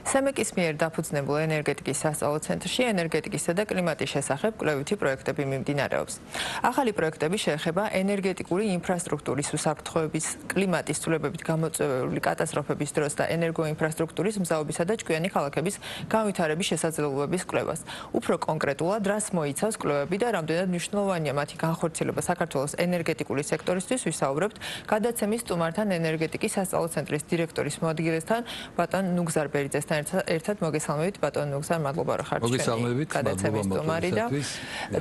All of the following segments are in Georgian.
სემეკის მიერ დაფუძნებულ ენერგეტიკის სასწავლო ცენტრში ენერგეტიკისა და კლიმატის შესახებ კვლევითი პროექტები მიმდინარეობს. ახალი პროექტები შეეხება ენერგეტიკული ინფრასტრუქტურის უსაფრთხოების, კლიმატის ცვლილებებით გამოწვეული კატასტროფების დროს და ენერგოინფრასტრუქტურის მზაობისა და ჭკვიანი ქალაქების განვითარების შესაძლებლობების კვლევას. უფრო კონკრეტულად, რას მოიცავს კვლევები და რამდენად მნიშვნელოვანია მათი განხორციელება საქართველოს ენერგეტიკული სექტორისთვის, ვისაუბრებთ გადაცემის სტუმართან ენერგეტიკის სასწავლო ცენტრის დირექტორის მოადგილესთან ბატონ ნუგზარ ბერიძესთან ერთად. მოგესალმებით ბატონ ნუგზარ, მადლობა რომ ხართ ჩვენი გადაცემის სტუმარი და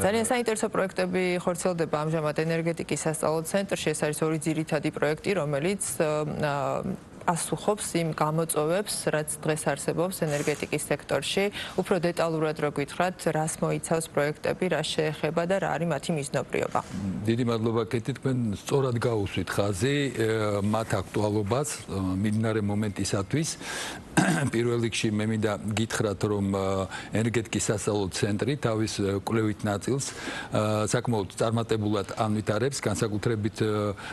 ძალიან საინტერესო პროექტები ხორციელდება ამჟამად ენერგეტიკის სასწავლო ცენტრში. ეს არის ორი ძირითადი პროექტი, რომელიც ასუხობს იმ გამოწვევებს, რაც დღეს არსებობს ენერგეტიკის სექტორში. უფრო დეტალურად რო გითხრათ, რას მოიცავს პროექტები, რა შეეხება და რა არის მათი მიზნობრიობა. დიდი მადლობა კეთი, თქვენ სწორად გაუსვით ხაზი მათ აქტუალობას მიმდინარე მომენტისათვის. პირველ რიგში მე მინდა გითხრათ, რომ ენერგეტიკის სასწავლო ცენტრი თავის კვლევით ნაწილს საკმაოდ წარმატებულად ანვითარებს, განსაკუთრებით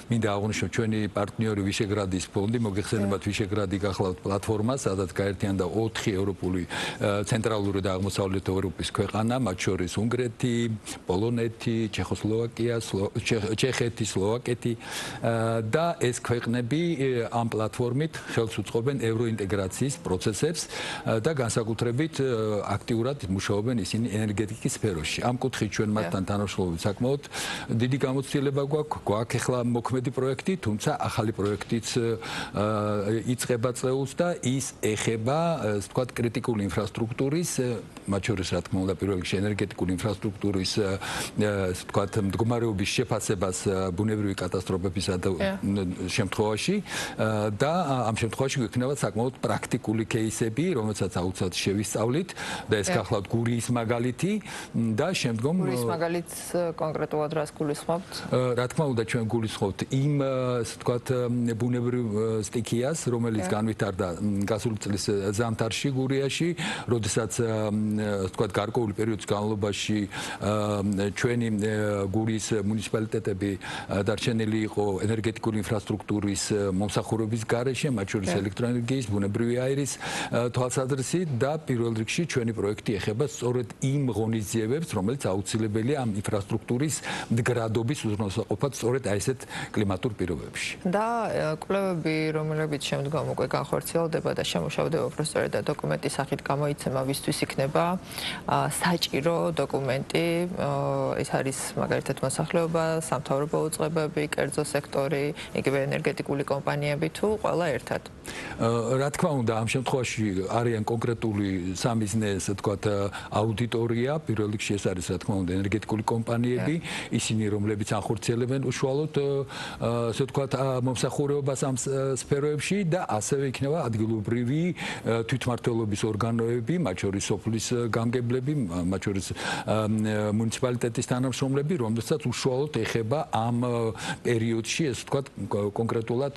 მინდა აღვნიშნო ჩვენი პარტნიორი ვიშეგრადის ფონდი, მოგეხსენებათ ვიშეგრადი გახლავთ პლატფორმა, სადაც გაერთიანდა 4 ევროპული ცენტრალური და აღმოსავლეთ ევროპის ქვეყანა, მათ შორის უნგრეთი, პოლონეთი, ჩეხოსლოვაკია, ჩეხეთი, სლოვაკეთი და ეს ქვეყნები ამ პლატფორმით ხელს უწყობენ ევროინტეგრაციის პროცესებს და განსაკუთრებით აქტიურად მუშაობენ ისინი ენერგეტიკის სფეროში. ამ კუთხით ჩვენ მათთან თანამშრომლობით საკმაოდ დიდი გამოცდილება გვაქვს ახლა მოქმედი პროექტი, თუმცა ახალი პროექტიც იწყება წეულს და ის ეხება, ასე ვთქვათ, კრიტიკული ინფრასტრუქტურის, მათ შორის რა თქმა უნდა პირველ რიგში ენერგეტიკული ინფრასტრუქტურის, ასე ვთქვათ, მდგომარეობის შეფასებას ბუნებრივი კატასტროფებისა შემთხვევაში და ამ შემთხვევაში გვექნება საკმაოდ პრაქტიკული кейსები, რომელსაც აუცილებლად შევისწავლით და ეს გახლავთ გურიის მაგალითი და შემდგომ გურიის მაგალითს კონკრეტულად რას გულისხმობთ? რა თქმა უნდა ჩვენ გულისხმობთ იმ, ასე ვთქვათ, ბუნებრივ სტიქიას, რომელიც განვითარდა გასული წლის ზამთარში გურიაში, როდესაც ასე ვთქვათ გარკვეული პერიოდის განმავლობაში ჩვენი გურიის მუნიციპალიტეტები დარჩენილი იყო ენერგეტიკული ინფრასტრუქტურის მომსახურების გარეშე, მათ შორის ელექტროენერგიის, ბუნებრივი აირის თვალსაზრისით და პირველ რიგში ჩვენი პროექტი ეხება სწორედ იმ ღონისძიებებს, რომელიც აუცილებელია ამ ინფრასტრუქტურის მდგრადობის უზრუნველყოფად სწორედ აი ესეთ კლიმატურ პირობებში. და კვლევები, რომლებიც შემდგომ უკვე განხორციელდება და შემუშავდება უფრო სწორედ და დოკუმენტის სახით გამოიცემა, ვისთვის იქნება საჭირო დოკუმენტი, ეს არის მაგალითად მოსახლეობა, სამთავრობო უწყებები, კერძო სექტორი, იგივე ენერგეტიკული კომპანიები თუ ყველა ერთად. რა თქმა უნდა, ამ შემთხვევაში არიან კონკრეტული სამიზნე, ასე ვთქვათ, აუდიტორია, პირველ რიგში ეს არის რა თქმა უნდა ენერგეტიკული კომპანიები, ისინი რომლებიც ახორციელებენ უშუალოდ, ასე ვთქვათ, მომსახურებას ამ სფეროებში და ასევე იქნება ადგილობრივი თვითმმართველობის ორგანოები, მათ შორის სოფლის გამგებლები, მათ შორის მუნიციპალიტეტის თანამშრომლები, რომელსაც უშუალოდ ეხება ამ პერიოდში, ასე ვთქვათ, კონკრეტულად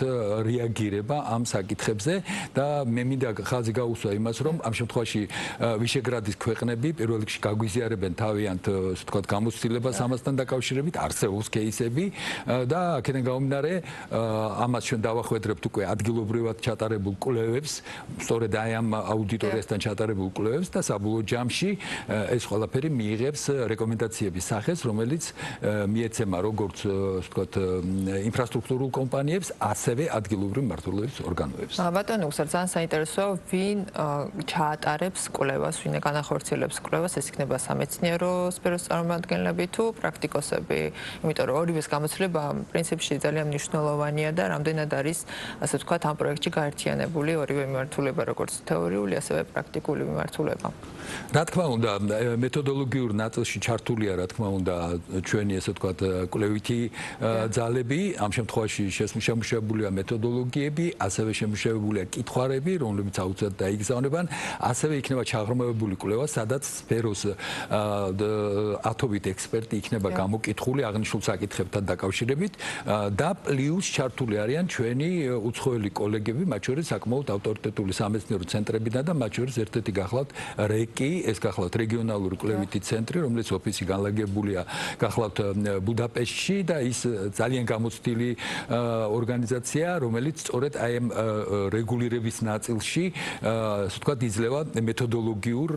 რეაგირება ამ საკითხებზე და მე მინდა ხაზი გაუსვა იმას, რომ ამ შემთხვევაში ვიშეგრადის ქვეყნები პირველ რიგში გაგვიზიარებენ თავიანთ, ასე ვთქვათ, გამოცდილებას ამასთან დაკავშირებით, არსებობს кейსები და აქედან გამომდინარე ამას ჩვენ დავახვედრებთ უკვე ადგილობრივად ჩატარებულ კვლევებს, სწორედ აი ამ აუდიტორიასთან ჩატარებულ კვლევებს და საბოლოო ჯამში ეს ყველაფერი მიიღებს რეკომენდაციების სახეს, რომელიც მიეცემა როგორც, ასე ვთქვათ, ინფრასტრუქტურულ კომპანიებს, ასევე ადგილობრივ მმართველობის ორგანოებს. ბატონ ნუგზარ, ძალიან საინტერესოა, ვინ ჩაატარებს კვლევას, ვინ განახორციელებს კვლევას, ეს იქნება სამეცნიერო სფეროს წარმომადგენლები თუ პრაქტიკოსები, იმიტომ რომ ორივეს გამოცდილება პრინციპში ძალიან მნიშვნელოვანია და რამდენად არის, ასე ვთქვათ, ამ პროექტში გაერთიანებული ორივე მიმართულება, როგორც თეორიული, ასევე პრაქტიკული მიმართულება. რა თქმა უნდა, მეთოდოლოგიურ ნაწილში ჩართულია, რა თქმა უნდა, ჩვენი, ასე ვთქვათ, კვლევითი ძალები, ამ შემთხვევაში შემუშავებულია მეთოდოლოგიები, ასევე შემუშავებულია კითხვარები, რომლებიც აუცილებლად დაიგზავნებან, ასევე იქნება ჩაღრმავებული კვლევა, სადაც სფეროს ათობით ექსპერტი იქნება გამოკითხული აღნიშნულ საკითხებთან დაკავშირებით და პლუს ჩართული არიან ჩვენი უცხოელი შემოსავლელი კოლეგები, მათ შორის საკმაოდ ავტორიტეტული სამეცნიერო ცენტრებიდან და მათ შორის ერთ-ერთი გახლავთ რეკი, ეს გახლავთ რეგიონალური კვლევითი ცენტრი, რომელიც ოფისი განლაგებულია გახლავთ ბუდაპეშტში და ის ძალიან გამოცდილი ორგანიზაცია, რომელიც სწორედ აი ამ რეგულირების ნაწილში, ასე ვთქვათ, იძლევა მეთოდოლოგიურ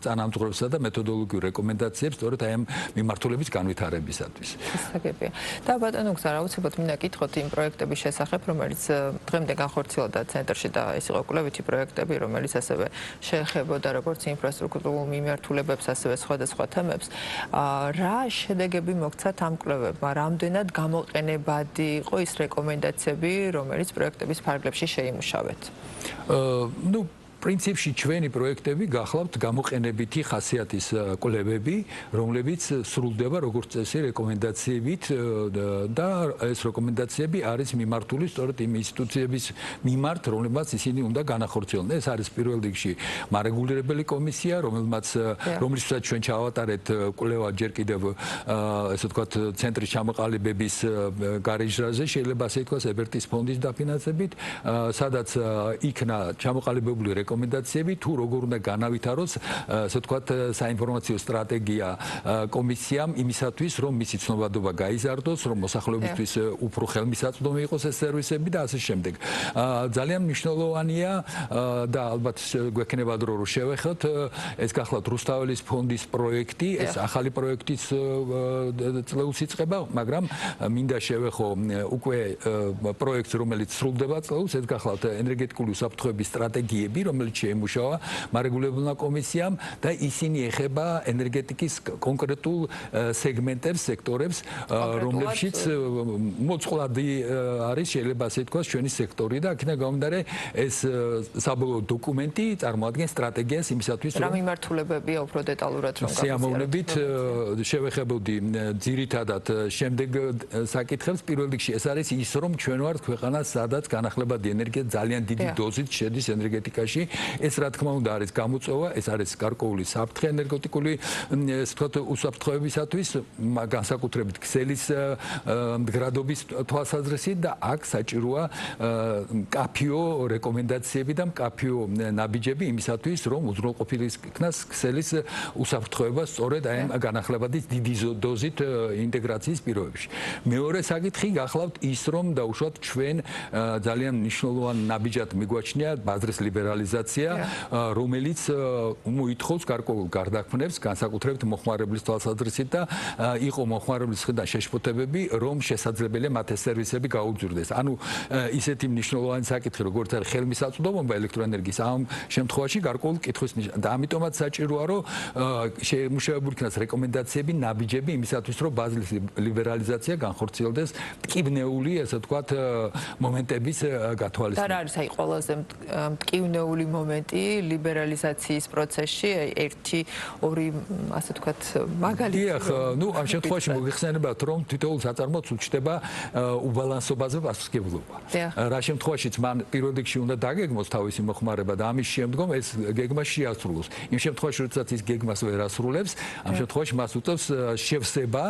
წანამძღვრებსა და მეთოდოლოგიურ რეკომენდაციებს სწორედ აი ამ მიმართულების განვითარებისათვის. გასაგებია. და ბატონო გზა, აუცილებლად მინდა გითხოთ იმ პროექტების შესახებ, რომელიც დღემდე განხორციელდა ცენტრში და ეს იყო კვლევითი პროექტები, რომელიც ასევე შეეხებოდა როგორც ინფრასტრუქტურულ მიმართულებებს, ასევე სხვადასხვა თემებს. რა შედეგები მოგცათ ამ კვლევებმა? რამდენად გამოყენებადი იყო ის რეკომენდაციები, რომელიც პროექტების ფარგლებში შეიმუშავეთ? პრინციპში ჩვენი პროექტები გახლავთ გამოყენებითი ხასიათის კვლევები, რომლებიც სრულდება როგორც წესი რეკომენდაციებით და ეს რეკომენდაციები არის მიმართული სწორედ იმ ინსტიტუციების მიმართ, რომლებმაც ისინი უნდა განახორციელონ. ეს არის პირველ რიგში მარეგულირებელი კომისია, რომლისთვისაც ჩვენ ჩავატარეთ კვლევა ჯერ კიდევ ესე ვთქვათ ცენტრის ჩამოყალიბების გარეჟრაზე, შეიძლება ასე ითქვას, ებერტის ფონდის დაფინანსებით, სადაც იქნა ჩამოყალიბებული რეკომენდაციები თუ როგორ უნდა განავითაროს ასე ვთქვათ საინფორმაციო სტრატეგია კომისიამ იმისათვის რომ მისი ცნობადობა გაიზარდოს, რომ მოსახლეობისთვის უფრო ხელმისაწვდომი იყოს ეს სერვისები და ასე შემდეგ. ძალიან მნიშვნელოვანია და ალბათ გვექნება დრო რომ შევეხოთ ეს გახლავთ რუსთაველის ფონდის პროექტი, ეს ახალი პროექტის წლეულს იწყება, მაგრამ მინდა შევეხო უკვე პროექტს რომელიც სრულდება წლეულს, ეს გახლავთ ენერგეტიკული უსაფრთხოების სტრატეგიები, რომელიც შეიმუშავა მარეგულირებელმა კომისიამ და ისინი ეხება ენერგეტიკის კონკრეტულ სეგმენტებს, სექტორებს, რომლებშიც მოწყვლადი არის, შეიძლება ასე ითქვას, ჩვენი სექტორი და აქედან გამომდინარე ეს საბოლოო დოკუმენტი წარმოადგენს სტრატეგიას იმისათვის, რომ რა მიმართულებებია უფრო დეტალურად რომ სიამოვნებით შევეხებოდი ძირითადად შემდეგ საკითხებს. პირველ რიგში ეს არის ის, რომ ჩვენ ვართ ქვეყანა, სადაც განახლებადი ენერგია ძალიან დიდი დოზით შედის ენერგეტიკაში. ეს რა თქმა უნდა არის გამოწვევა, ეს არის გარკვეული საფრთხე ენერგეტიკული ასე ვთქვათ უსაფრთხოებისათვის, განსაკუთრებით ქსელის მდგრადობის თვალსაზრისით და აქ საჭიროა მკაფიო რეკომენდაციები და მკაფიო ნაბიჯები იმისათვის, რომ უზრუნველყოფილი იქნას ქსელის უსაფრთხოება სწორედ აი ამ განახლებადის დიდი დოზით ინტეგრაციის პირობებში. მეორე საკითხი გახლავთ ის, რომ დაუშვათ ჩვენ ძალიან მნიშვნელოვან ნაბიჯად მიგვაჩნია ბაზრის ლიბერალიზაცია, რომელიც მოითხოვს გარკვეულ გარდაქმნებს, განსაკუთრებით მოხმარებლის თვალსაზრისით და იყო მოხმარებლის მხრიდან შეშფოთებები, რომ შესაძლებელია მათ ეს სერვისები გაუძვრდეს. ანუ ისეთი მნიშვნელოვანი საკითხი, როგორც არის ხელმისაწვდომობა ელექტროენერგიის ამ შემთხვევაში გარკვეულ კითხვის ნიშანია. და ამიტომაც საჭიროა, რომ შემუშავებული იქნას რეკომენდაციები, ნაბიჯები იმისათვის, რომ ბაზრის ლიბერალიზაცია განხორციელდეს მტკივნეული, ასე ვთქვათ, მომენტების გათვალისწინებით. და რა არის აი ყველაზე მტკივნეული მომენტი ლიბერალიზაციის პროცესში, ერთი, ორი, ასე ვთქვათ, მაგალითი. დიახ, ამ შემთხვევაში მოგეხსენებათ, რომ თითოეულ საწარმოც უჩნდება უბალანსობაზე პასუხისმგებლობა. რა შემთხვევაშიც მან პირველ რიგში უნდა დაგეგმოს თავისი მოხმარება და ამის შემდგომ ეს გეგმა შეასრულოს. იმ შემთხვევაში, როდესაც ის გეგმას ვერ ასრულებს, ამ შემთხვევაში მას უწევს შევსება,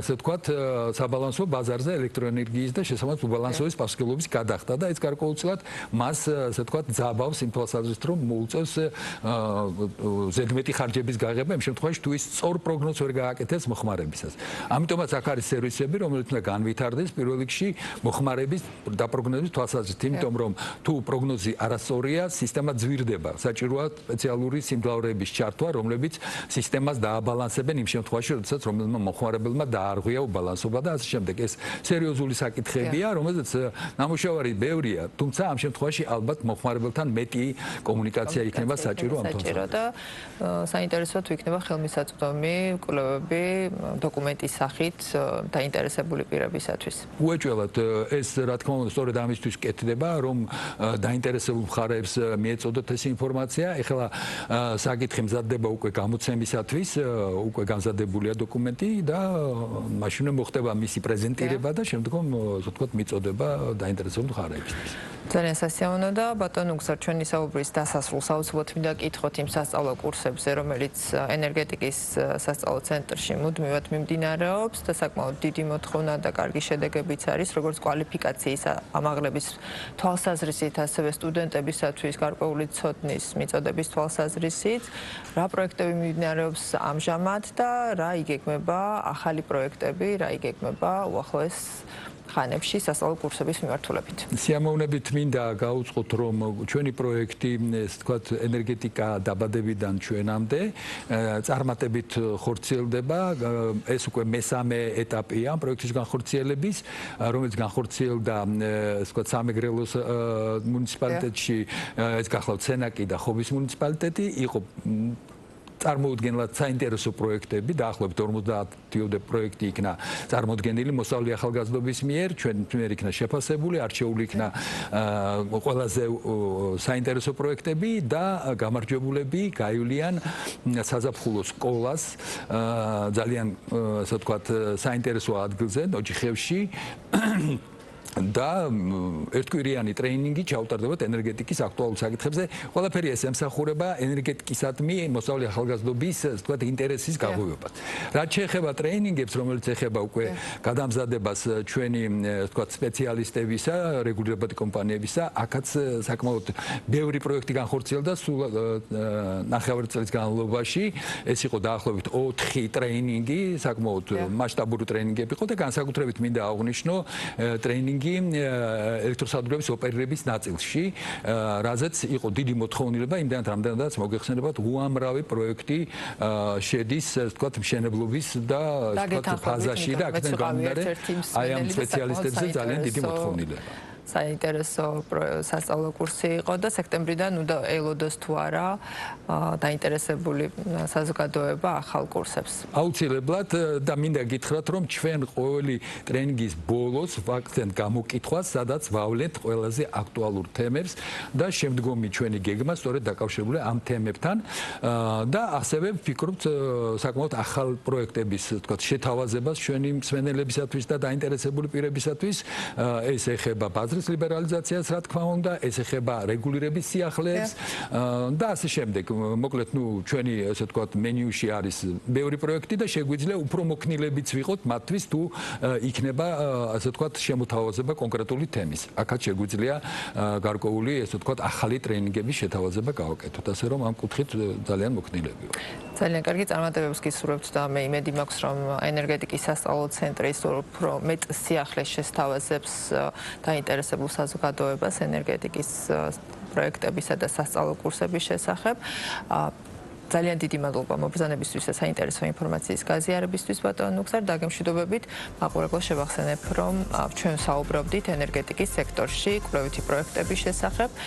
ასე ვთქვათ, საბალანსო ბაზარზე ელექტროენერგიის და შესაბამის უბალანსობის პასუხისმგებლობის გადახდა და ეს გარკვეულწილად მას, ასე ვთქვათ, ძაბავს იმ თვალსაზრისით, რომ მოუწევს ზედმეტი ხარჯების გაღება იმ შემთხვევაში, თუ ის სწორ პროგნოზს ვერ გააკეთებს მოხმარებისას. ამიტომაც აქ არის სერვისები, რომელიც უნდა განვითარდეს პირველ რიგში მოხმარების დაპროგნოზების თვალსაზრისით, იმიტომ რომ თუ პროგნოზი არასწორია, სისტემა ძვირდება. საჭიროა სპეციალური სიმძლავრეების ჩართვა, რომლებიც სისტემას დააბალანსებენ იმ შემთხვევაში, როდესაც რომელმა მოხმარებელმა დაარღვია უბალანსობა და ასე შემდეგ. ეს სერიოზული საკითხებია, რომელზეც ნამუშევარი ბევრია, თუმცა ამ შემთხვევაში ალბათ მოხმარებელთან მეტი კომუნიკაცია იქნება საჭირო ამ თვალსაზრისით. და საინტერესო თუ იქნება ხელმისაწვდომი კვლევები დოკუმენტის სახით დაინტერესებული პირებისათვის. უეჭველად ეს რა თქმა უნდა სწორედ ამისთვის კეთდება, რომ დაინტერესებულ მხარეებს მიეწოდოთ ეს ინფორმაცია. ეხლა საკითხი მზადდება უკვე გამოცემისათვის, უკვე გამზადებულია დოკუმენტი და მაშინ მოხდება მისი პრეზენტირება და შემდგომ ასე ვთქვათ მიწოდება დაინტერესებულ მხარეებისთვის. ძალიან სასიამოვნო და ბატონო გზა ჩვენი ვისაუბრის დასასრულს აუცილებლად მინდა გკითხოთ იმ სასწავლო კურსებზე, რომელიც ენერგეტიკის სასწავლო ცენტრში მუდმივად მიმდინარეობს და საკმაოდ დიდი მოთხოვნა და კარგი შედეგებიც არის, როგორც კვალიფიკაციის ამაღლების თვალსაზრისით, ასევე სტუდენტებისათვის გარკვეული ცოდნის მიწოდების თვალსაზრისით, რა პროექტები მიმდინარეობს ამჟამად და რა იგეგმება ახალი პროექტები, რა იგეგმება უახლოეს ხანებში სასწავლო კურსების მიმართულებით. სიამოვნებით მინდა გაუწყოთ, რომ ჩვენი პროექტი, ესე ვთქვათ, ენერგეტიკა დაბადებიდან ჩვენამდე წარმატებით ხორციელდება. ეს უკვე მესამე ეტაპია პროექტის განხორციელების, რომელიც განხორციელდა, ესე ვთქვათ, სამეგრელოს მუნიციპალიტეტში, ეს გახლავთ სენაკი და ხობის მუნიციპალიტეტი, იყო წარმოუდგენლად საინტერესო პროექტები, დაახლოებით 50-ოდე პროექტი იქნა წარმოდგენილი მოსავლე ახალგაზრდობის მიერ, ჩვენ მიერ იქნა შეფასებული, არჩეული იქნა ყველაზე საინტერესო პროექტები და გამარჯვებულები გაივლიან საზაფხულო სკოლას ძალიან, ასე ვთქვათ, საინტერესო ადგილზე, ნოჯიხევში. და ერთკვირიანი ტრეინინგი ჩაუტარდებათ ენერგეტიკის აქტუალურ საკითხებზე. ყველაფერი ეს ემსახურება ენერგეტიკისადმი მოსავლე ახალგაზრდობის, ასე ვთქვათ, ინტერესის გაღვივებას. რაც შეეხება ტრეინინგებს, რომელიც ეხება უკვე გადამზადებას ჩვენი, ასე ვთქვათ, სპეციალისტებისა, რეგულირებადი კომპანიებისა, აქაც საკმაოდ ბევრი პროექტი განხორციელდა სულ 9 წლის განმავლობაში. ეს იყო დაახლოებით 4 ტრეინინგი, საკმაოდ მასშტაბური ტრეინინგები იყო და განსაკუთრებით მინდა აღვნიშნო ტრეინინგი ელექტროსადგურების ოპერირების ნაწილში, რაზეც იყო დიდი მოთხოვნილება, იმდენად რამდენადაც მოგეხსენებათ, უამრავი პროექტი შედის, ასე ვთქვათ, მშენებლობის და ასე ვთქვათ, ფაზაში და აქედან გამომდინარე, აი ამ სპეციალისტებზე ძალიან დიდი მოთხოვნილება. საინტერესო სასწავლო კურსი იყო და სექტემბრიდან უნდა ელოდოს თუ არა დაინტერესებული საზოგადოება ახალ კურსებს. აუცილებლად და მინდა გითხრათ, რომ ჩვენ ყოველი ტრენინგის ბოლოს ვაქცენტ გამოკითხვას, სადაც ვავლენთ ყველაზე აქტუალურ თემებს და შემდგომი ჩვენი გეგმა სწორედ დაკავშირებულია ამ თემებთან და ასევე ვფიქრობთ საკმაოდ ახალ პროექტების, თქვათ, შეთავაზებას ჩვენი მსმენელებისათვის და დაინტერესებული პირებისათვის. ეს ეხება ბაზრის ლიბერალიზაციას, რა თქმა უნდა, ეს ეხება რეგულირების სიახლეებს და ასე შემდეგ. მოკლედ, ჩვენი, ასე ვთქვათ, მენიუში არის ბევრი პროექტი და შეგვიძლია უფრო მოქნილებიც ვიყოთ მათთვის, თუ იქნება, ასე ვთქვათ, შემოთავაზება კონკრეტული თემის. აქაც შეგვიძლია გარკვეული, ასე ვთქვათ, ახალი ტრეინინგების შეთავაზება გავაკეთოთ, ასე რომ ამ კუთხით ძალიან მოქნილები ვართ. ძალიან კარგი წარმატებებს გისურვებთ და მე იმედი მაქვს, რომ ენერგეტიკის სასწავლო ცენტრი უფრო მეტ სიახლეს შესთავაზებს დაინტერესებულ საზოგადოებას ენერგეტიკის პროექტებისა და სასწავლო კურსების შესახებ. ძალიან დიდი მადლობა მობრძანებისთვის და საინტერესო ინფორმაციის გაზიარებისთვის, ბატონო ნუგზარ, დაგემშვიდობებით. მაყურებელს შევახსენებ, რომ ჩვენ საუბრობდით ენერგეტიკის სექტორში კვლევითი პროექტების შესახებ.